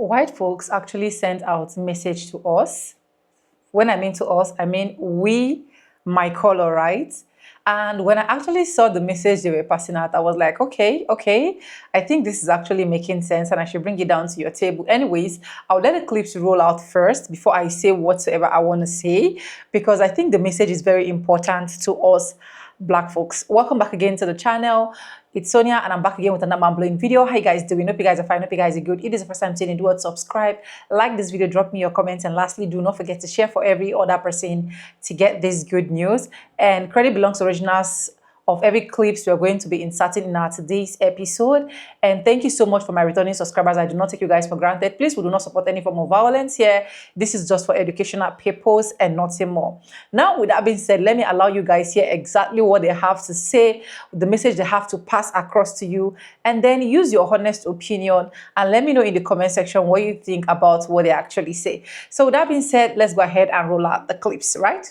white folks actually sent out message to us. When I mean to us, I mean we, my color, right? And when I actually saw the message they were passing out, I was like, okay, I think this is actually making sense and I should bring it down to your table. Anyways, I'll let the clips roll out first before I say whatsoever I want to say, because I think the message is very important to us Black folks. Welcome back again to the channel. It's Sonia and I'm back again with another mind-blowing video. How you guys doing? Hope you guys are fine. Hope you guys are good. If it is the first time seeing it, do subscribe, like this video, drop me your comments, and lastly, do not forget to share for every other person to get this good news. And credit belongs to originals of every clips we are going to be inserting in our today's episode. And thank you so much for my returning subscribers. I do not take you guys for granted. Please, we do not support any form of violence here. This is just for educational purpose and nothing more. Now, with that being said, let me allow you guys hear exactly what they have to say, the message they have to pass across to you, and then use your honest opinion and let me know in the comment section what you think about what they actually say. So with that being said, let's go ahead and roll out the clips, right?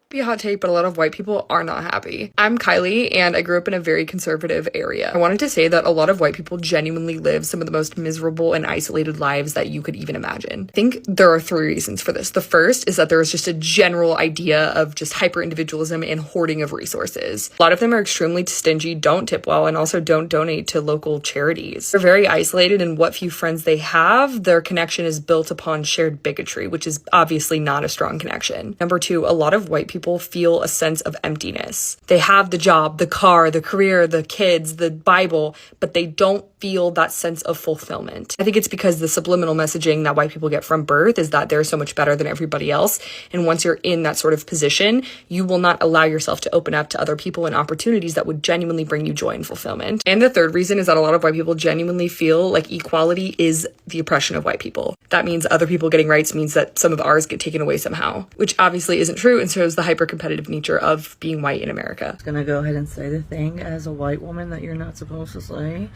Be a hot take, but a lot of white people are not happy. I'm Kylie, and I grew up in a very conservative area. I wanted to say that a lot of white people genuinely live some of the most miserable and isolated lives that you could even imagine. I think there are 3 reasons for this. The first is that there is just a general idea of just hyper-individualism and hoarding of resources. A lot of them are extremely stingy, don't tip well, and also don't donate to local charities. They're very isolated, and what few friends they have, their connection is built upon shared bigotry, which is obviously not a strong connection. Number 2, a lot of white people feel a sense of emptiness. They have the job, the car, the career, the kids, the Bible, but they don't feel that sense of fulfillment. I think it's because the subliminal messaging that white people get from birth is that they're so much better than everybody else. And once you're in that sort of position, you will not allow yourself to open up to other people and opportunities that would genuinely bring you joy and fulfillment. And the third reason is that a lot of white people genuinely feel like equality is the oppression of white people. That means other people getting rights means that some of ours get taken away somehow, which obviously isn't true and shows the hyper-competitive nature of being white in America. I'm gonna go ahead and say the thing as a white woman that you're not supposed to say.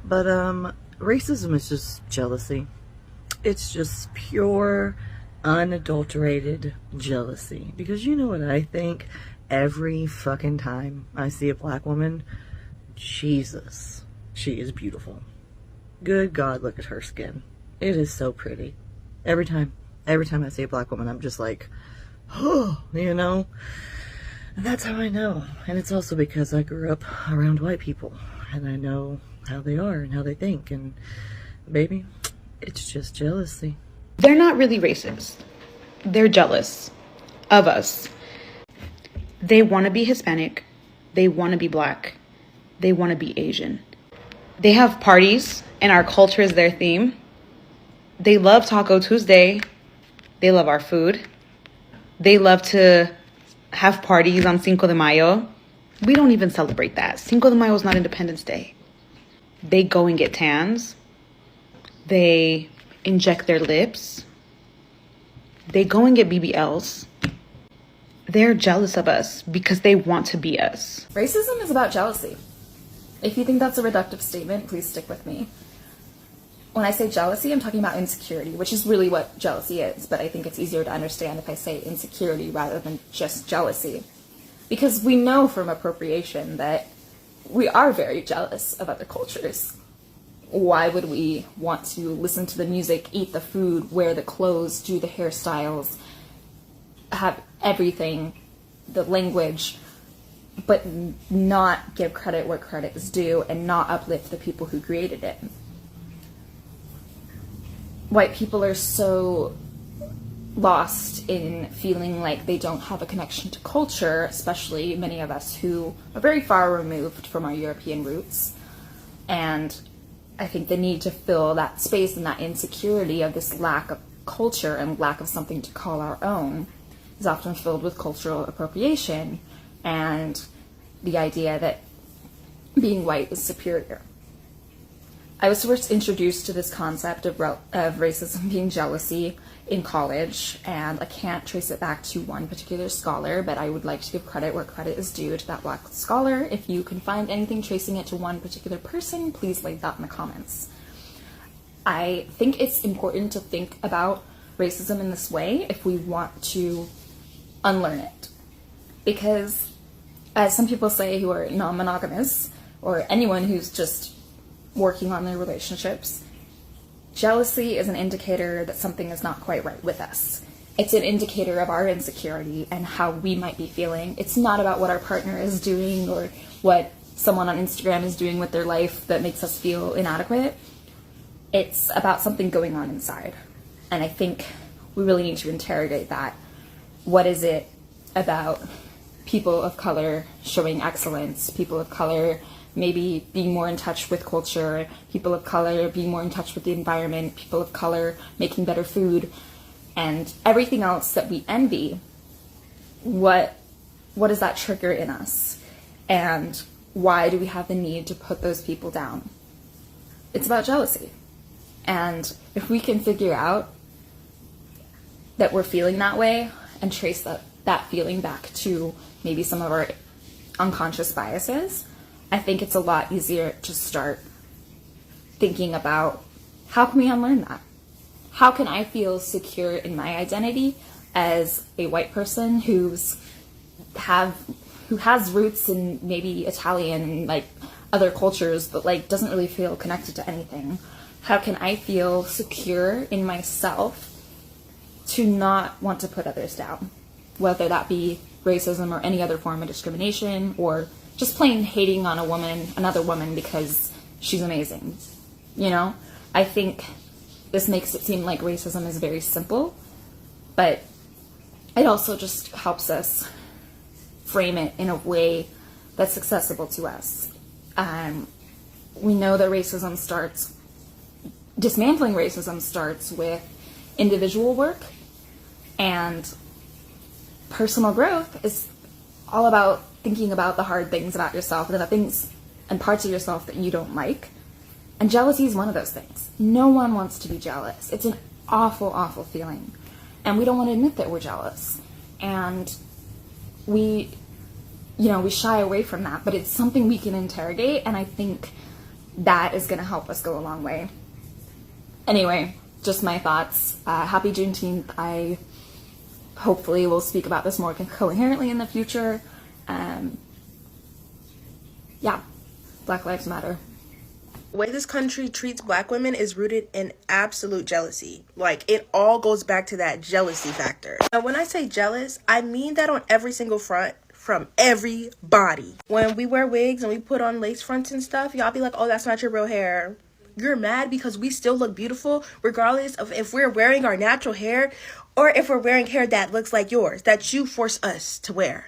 But racism is just jealousy. It's just pure, unadulterated jealousy. Because you know what I think every fucking time I see a black woman? Jesus, she is beautiful. Good God, look at her skin. It is so pretty. Every time I see a black woman, I'm just like, oh, you know? And that's how I know. And it's also because I grew up around white people and I know how they are and how they think, and baby, it's just jealousy. They're not really racist. They're jealous of us. They want to be Hispanic. They want to be Black. They want to be Asian. They have parties and our culture is their theme. They love Taco Tuesday. They love our food. They love to have parties on Cinco de Mayo. We don't even celebrate that. Cinco de Mayo is not Independence Day. They go and get tans. They inject their lips. They go and get BBLs. They're jealous of us because they want to be us. Racism is about jealousy. If you think that's a reductive statement, please stick with me. When I say jealousy, I'm talking about insecurity, which is really what jealousy is, but I think it's easier to understand if I say insecurity rather than just jealousy. Because we know from appropriation that we are very jealous of other cultures. Why would we want to listen to the music, eat the food, wear the clothes, do the hairstyles, have everything, the language, but not give credit where credit is due and not uplift the people who created it? White people are so lost in feeling like they don't have a connection to culture, especially many of us who are very far removed from our European roots. And I think the need to fill that space and that insecurity of this lack of culture and lack of something to call our own is often filled with cultural appropriation and the idea that being white is superior. I was first introduced to this concept of racism being jealousy in college, and I can't trace it back to one particular scholar, but I would like to give credit where credit is due to that Black scholar. If you can find anything tracing it to one particular person, please leave that in the comments. I think it's important to think about racism in this way if we want to unlearn it. Because, as some people say who are non-monogamous, or anyone who's just working on their relationships, jealousy is an indicator that something is not quite right with us. It's an indicator of our insecurity and how we might be feeling. It's not about what our partner is doing or what someone on Instagram is doing with their life that makes us feel inadequate. It's about something going on inside. And I think we really need to interrogate that. What is it about people of color showing excellence, people of color maybe being more in touch with culture, people of color being more in touch with the environment, people of color making better food, and everything else that we envy? What does that trigger in us? And why do we have the need to put those people down? It's about jealousy. And if we can figure out that we're feeling that way and trace that feeling back to maybe some of our unconscious biases, I think it's a lot easier to start thinking about, how can we unlearn that? How can I feel secure in my identity as a white person who has roots in maybe Italian and like other cultures, but like doesn't really feel connected to anything? How can I feel secure in myself to not want to put others down, whether that be racism or any other form of discrimination, or just plain hating on another woman because she's amazing? You know, I think this makes it seem like racism is very simple, but it also just helps us frame it in a way that's accessible to us. We know that dismantling racism starts with individual work, and personal growth is all about thinking about the hard things about yourself and the things and parts of yourself that you don't like. And jealousy is one of those things. No one wants to be jealous. It's an awful, awful feeling. And we don't want to admit that we're jealous. And we shy away from that, but it's something we can interrogate, and I think that is going to help us go a long way. Anyway, just my thoughts. Happy Juneteenth. I hopefully will speak about this more coherently in the future. Black Lives Matter. The way this country treats black women is rooted in absolute jealousy. Like, it all goes back to that jealousy factor. Now, when I say jealous, I mean that on every single front, from everybody. When we wear wigs and we put on lace fronts and stuff, y'all be like, oh, that's not your real hair. You're mad because we still look beautiful, regardless of if we're wearing our natural hair or if we're wearing hair that looks like yours, that you force us to wear.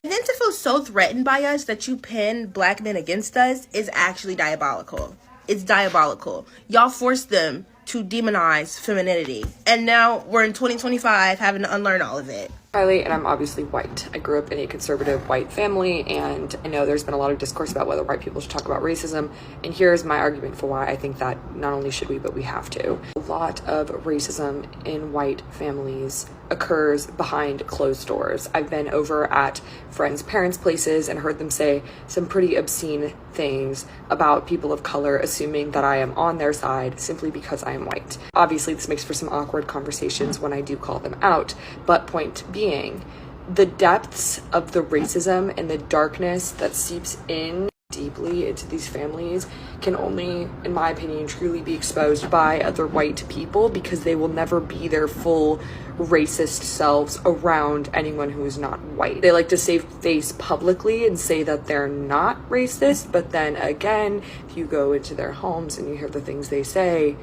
And then to feel so threatened by us that you pin black men against us is actually diabolical. It's diabolical. Y'all forced them to demonize femininity. And now we're in 2025 having to unlearn all of it. Kylie, and I'm obviously white. I grew up in a conservative white family, and I know there's been a lot of discourse about whether white people should talk about racism, and here's my argument for why I think that not only should we, but we have to. A lot of racism in white families occurs behind closed doors. I've been over at friends' parents' places and heard them say some pretty obscene things about people of color, assuming that I am on their side simply because I am white. Obviously, this makes for some awkward conversations when I do call them out, but point being, the depths of the racism and the darkness that seeps in deeply into these families can only, in my opinion, truly be exposed by other white people, because they will never be their full racist selves around anyone who is not white. They like to save face publicly and say that they're not racist, but then again, if you go into their homes and you hear the things they say,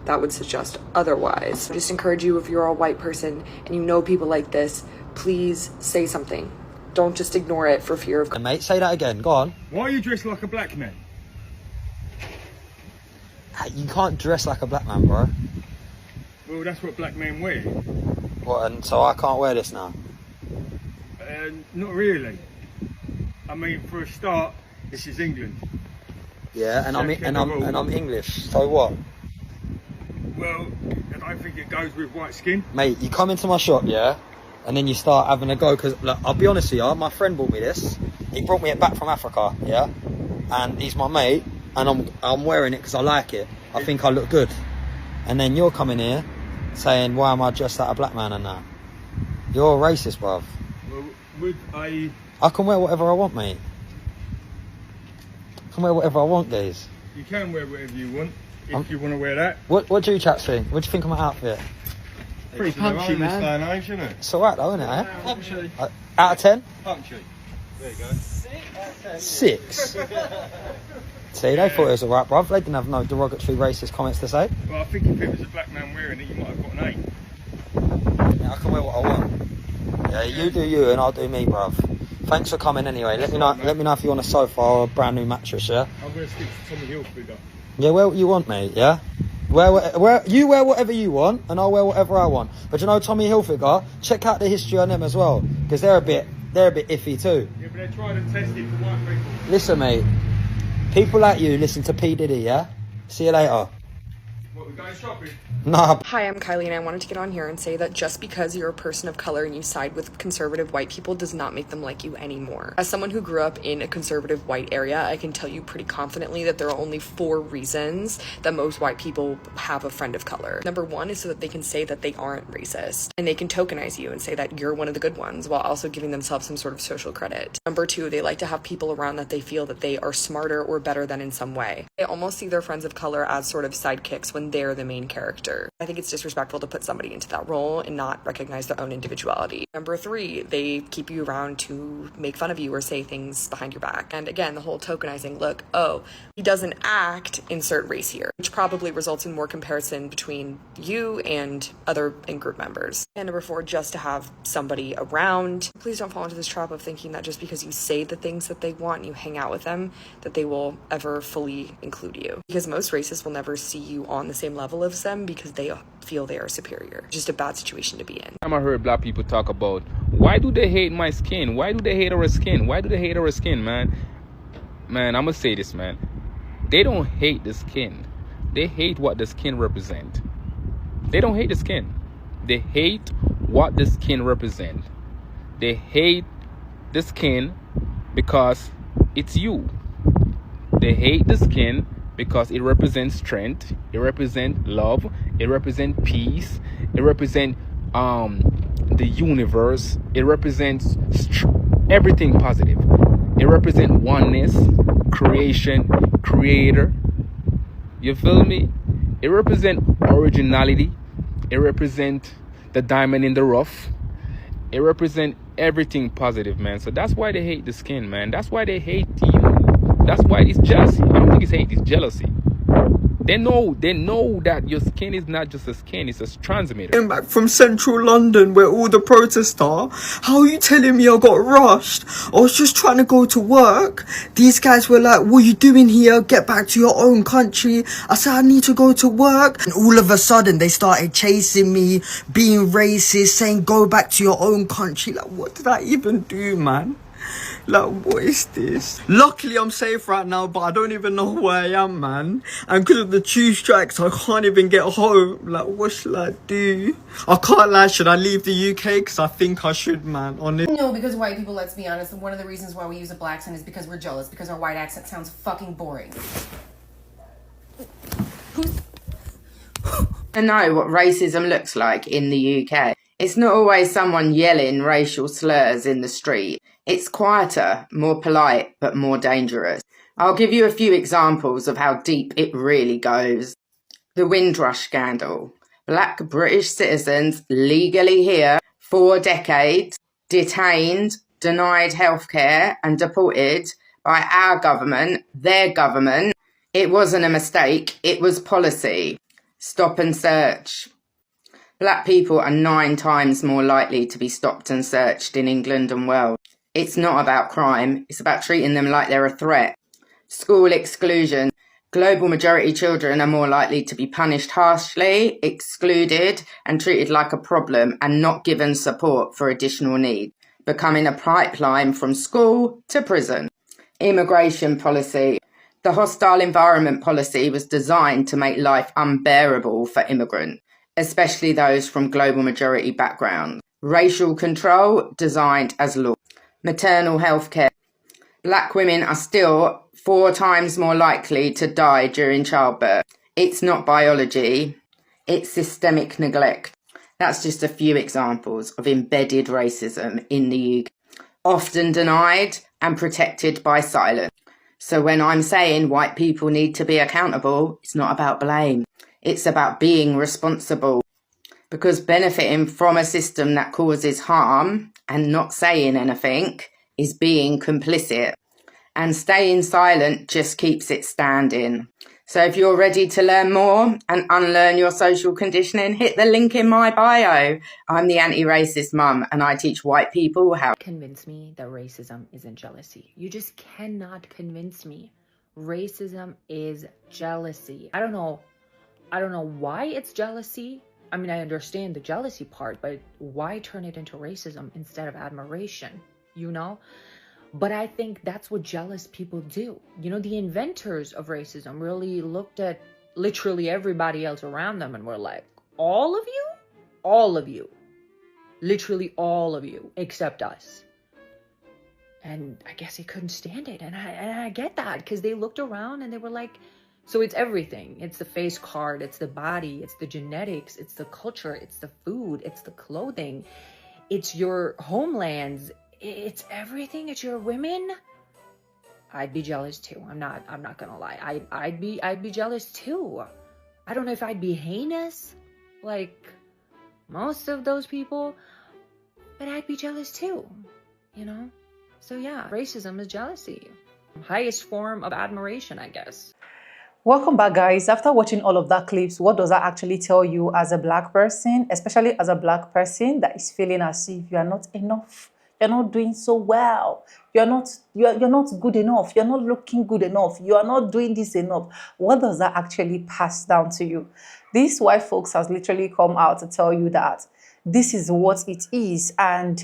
that would suggest otherwise. I just encourage you, if you're a white person and you know people like this, please say something. Don't just ignore it for fear of... Mate, say that again. Go on. Why are you dressed like a black man? You can't dress like a black man, bro. Well, that's what black men wear. What, and so I can't wear this now? Not really. I mean, for a start, this is England. Yeah, and I'm English. So what? Well, I don't think it goes with white skin. Mate, you come into my shop, yeah, and then you start having a go, because I'll be honest with you, my friend bought me this. He brought me it back from Africa, yeah, and he's my mate, and I'm wearing it because I like it. I think I look good. And then you're coming here saying, why am I dressed like a black man and that? You're a racist, bruv. Well, I can wear whatever I want, mate. I can wear whatever I want, guys. You can wear whatever you want. if you want to wear that. What do you chat think? What do you think of my outfit? Pretty punchy, man. This day and age, isn't it? It's alright though, isn't it? Eh? Punchy. Out of 10? Punchy. There you go. 6. See, they thought it was alright, bruv. They didn't have no derogatory racist comments to say. Well, I think if it was a black man wearing it, you might have got an 8. Yeah, I can wear what I want. Yeah, you do you and I'll do me, bruv. Thanks for coming anyway. Let me know if you want a sofa or a brand new mattress, yeah? I'm going to stick to Tommy Hilfiger. Yeah, wear what you want, mate, yeah? You wear whatever you want and I'll wear whatever I want. But you know Tommy Hilfiger, check out the history on them as well. Because they're a bit iffy too. Yeah, but they're trying to test it for white people. Listen, mate. People like you listen to P. Diddy, yeah? See you later. What, we're going shopping? Nah. Hi, I'm Kylie, and I wanted to get on here and say that just because you're a person of color and you side with conservative white people does not make them like you anymore. As someone who grew up in a conservative white area, I can tell you pretty confidently that there are only 4 reasons that most white people have a friend of color. Number 1 is so that they can say that they aren't racist, and they can tokenize you and say that you're one of the good ones while also giving themselves some sort of social credit. Number 2, they like to have people around that they feel that they are smarter or better than in some way. They almost see their friends of color as sort of sidekicks when they're the main character. I think it's disrespectful to put somebody into that role and not recognize their own individuality. Number 3, they keep you around to make fun of you or say things behind your back. And again, the whole tokenizing look, oh, he doesn't act, insert race here, which probably results in more comparison between you and other in-group members. And number 4, just to have somebody around. Please don't fall into this trap of thinking that just because you say the things that they want and you hang out with them, that they will ever fully include you. Because most racists will never see you on the same level as them because they feel they are superior. Just a bad situation to be in. I heard black people talk about, why do they hate my skin? Why do they hate our skin? Why do they hate our skin, man? Man, I'm gonna say this, man. They don't hate the skin. They hate what the skin represent. They don't hate the skin. They hate what the skin represent. They hate the skin because it's you. They hate the skin because it represents strength, it represents love, it represents peace, it represents the universe, it represents everything positive. It represents oneness, creation, creator. You feel me? It represents originality. It represents the diamond in the rough. It represents everything positive, man. So that's why they hate the skin, man. That's why they hate you. That's why it's jealousy. I don't think it's hate, it's jealousy. They know that your skin is not just a skin, it's a transmitter. Came back from central London where all the protests are. How are you telling me I got rushed? I was just trying to go to work. These guys were like, what are you doing here? Get back to your own country. I said, I need to go to work. And all of a sudden they started chasing me, being racist, saying go back to your own country. Like, what did I even do, man? Like, what is this? Luckily, I'm safe right now, but I don't even know where I am, man. And because of the tube strikes, I can't even get home. Like, what should I do? I can't lie, should I leave the UK? Because I think I should, man, honestly. No, because white people, let's be honest, one of the reasons why we use a black accent is because we're jealous, because our white accent sounds fucking boring. I know what racism looks like in the UK. It's not always someone yelling racial slurs in the street. It's quieter, more polite, but more dangerous. I'll give you a few examples of how deep it really goes. The Windrush scandal. Black British citizens legally here 4 decades, detained, denied healthcare and deported by our government, their government. It wasn't a mistake, it was policy. Stop and search. Black people are 9 times more likely to be stopped and searched in England and Wales. It's not about crime, it's about treating them like they're a threat. School exclusion. Global majority children are more likely to be punished harshly, excluded and treated like a problem and not given support for additional needs, becoming a pipeline from school to prison. Immigration policy. The hostile environment policy was designed to make life unbearable for immigrants, especially those from global majority backgrounds. Racial control designed as law. Maternal health care. Black women are still 4 times more likely to die during childbirth. It's not biology, it's systemic neglect. That's just a few examples of embedded racism in the UK, often denied and protected by silence. So when I'm saying white people need to be accountable, it's not about blame. It's about being responsible. Because benefiting from a system that causes harm and not saying anything is being complicit. And staying silent just keeps it standing. So if you're ready to learn more and unlearn your social conditioning, hit the link in my bio. I'm the anti-racist mum and I teach white people how. Convince me that racism isn't jealousy. You just cannot convince me. Racism is jealousy. I don't know why it's jealousy. I mean, I understand the jealousy part, but why turn it into racism instead of admiration, you know? But I think that's what jealous people do. You know, the inventors of racism really looked at literally everybody else around them and were like, all of you? All of you. Literally all of you, except us. And I guess they couldn't stand it. And I get that, because they looked around and they were like, so it's everything. It's the face card, it's the body, it's the genetics, it's the culture, it's the food, it's the clothing, it's your homelands, it's everything, it's your women. I'd be jealous too. I'm not gonna lie. I'd be jealous too. I don't know if I'd be heinous like most of those people, but I'd be jealous too, you know? So yeah, racism is jealousy. Highest form of admiration, I guess. Welcome back, guys. After watching all of that clips, what does that actually tell you as a black person, especially as a black person that is feeling as if you are not enough? You're not doing so well. You're not good enough. You're not looking good enough. You are not doing this enough. What does that actually pass down to you? These white folks has literally come out to tell you that this is what it is and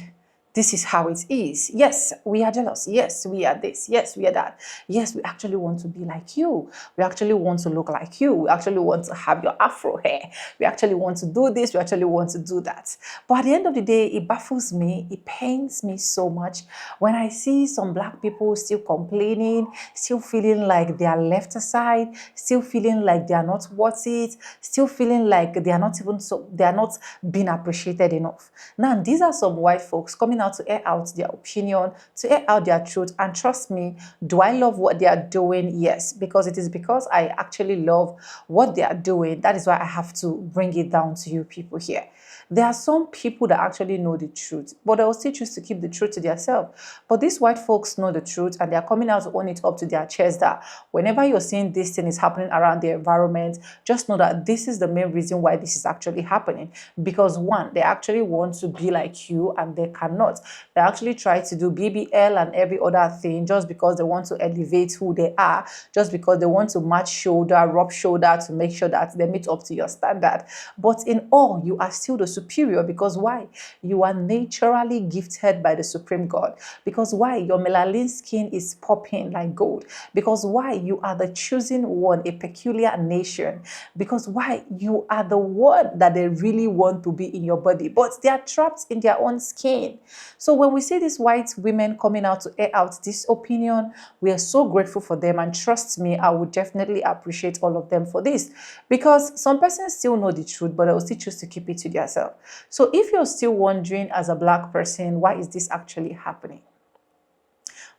this is how it is. Yes, we are jealous. Yes, we are this. Yes, we are that. Yes, we actually want to be like you. We actually want to look like you. We actually want to have your afro hair. We actually want to do this. We actually want to do that. But at the end of the day, it baffles me. It pains me so much when I see some black people still complaining, still feeling like they are left aside, still feeling like they are not worth it, still feeling like they are not being appreciated enough. Now, these are some white folks coming out to air out their opinion, to air out their truth. And trust me, do I love what they are doing? Yes, because it is because I actually love what they are doing. That is why I have to bring it down to you people here. There are some people that actually know the truth, but they will still choose to keep the truth to themselves. But these white folks know the truth and they are coming out to own it up to their chest that whenever you're seeing this thing is happening around their environment, just know that this is the main reason why this is actually happening. Because one, they actually want to be like you and they cannot. They actually try to do BBL and every other thing just because they want to elevate who they are, just because they want to match shoulder, rub shoulder to make sure that they meet up to your standard. But in all, you are still the superior. Because why? You are naturally gifted by the Supreme God. Because why? Your melanin skin is popping like gold. Because why? You are the chosen one, a peculiar nation. Because why? You are the one that they really want to be in your body, but they are trapped in their own skin. So when we see these white women coming out to air out this opinion, we are so grateful for them. And trust me, I would definitely appreciate all of them for this, because some persons still know the truth, but they will still choose to keep it to themselves. So if you're still wondering as a black person, why is this actually happening?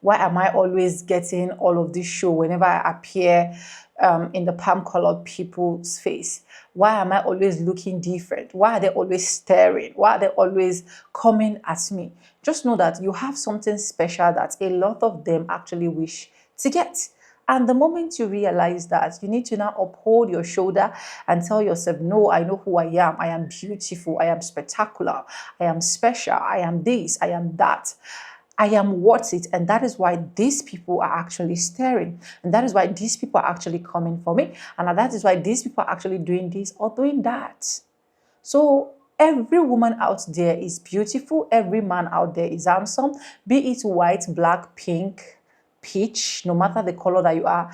Why am I always getting all of this show whenever I appear in the palm-colored people's face? Why am I always looking different? Why are they always staring? Why are they always coming at me? Just know that you have something special that a lot of them actually wish to get. And the moment you realize that, you need to now uphold your shoulder and tell yourself, no, I know who I am. I am beautiful. I am spectacular. I am special. I am this. I am that. I am worth it. And that is why these people are actually staring. And that is why these people are actually coming for me. And that is why these people are actually doing this or doing that. So every woman out there is beautiful. Every man out there is handsome. Be it white, black, pink, peach, no matter the color that you are.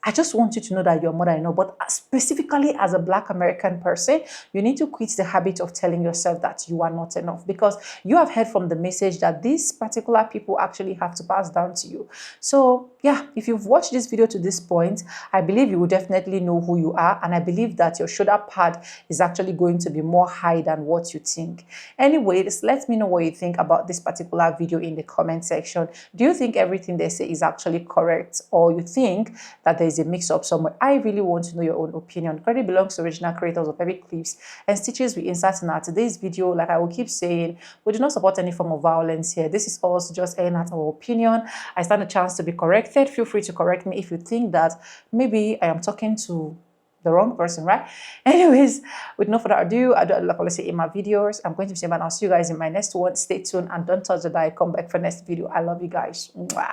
I just want you to know that you're more than enough. But specifically as a black American person, you need to quit the habit of telling yourself that you are not enough, because you have heard from the message that these particular people actually have to pass down to you. So yeah, if you've watched this video to this point, I believe you will definitely know who you are, and I believe that your shoulder pad is actually going to be more high than what you think. Anyways, let me know what you think about this particular video in the comment section. Do you think everything they say is actually correct, or you think that there is a mix-up somewhere? I really want to know your own opinion. Credit belongs to original creators of every clips and stitches we insert in our today's video. Like I will keep saying, we do not support any form of violence here. This is also just airing out our opinion. I stand a chance to be corrected. Feel free to correct me if you think that maybe I am talking to the wrong person, right? Anyways, with no further ado, I do like I say in my videos, I'm going to say, man, I'll see you guys in my next one. Stay tuned and don't touch the dial. Come back for next video. I love you guys. Mwah.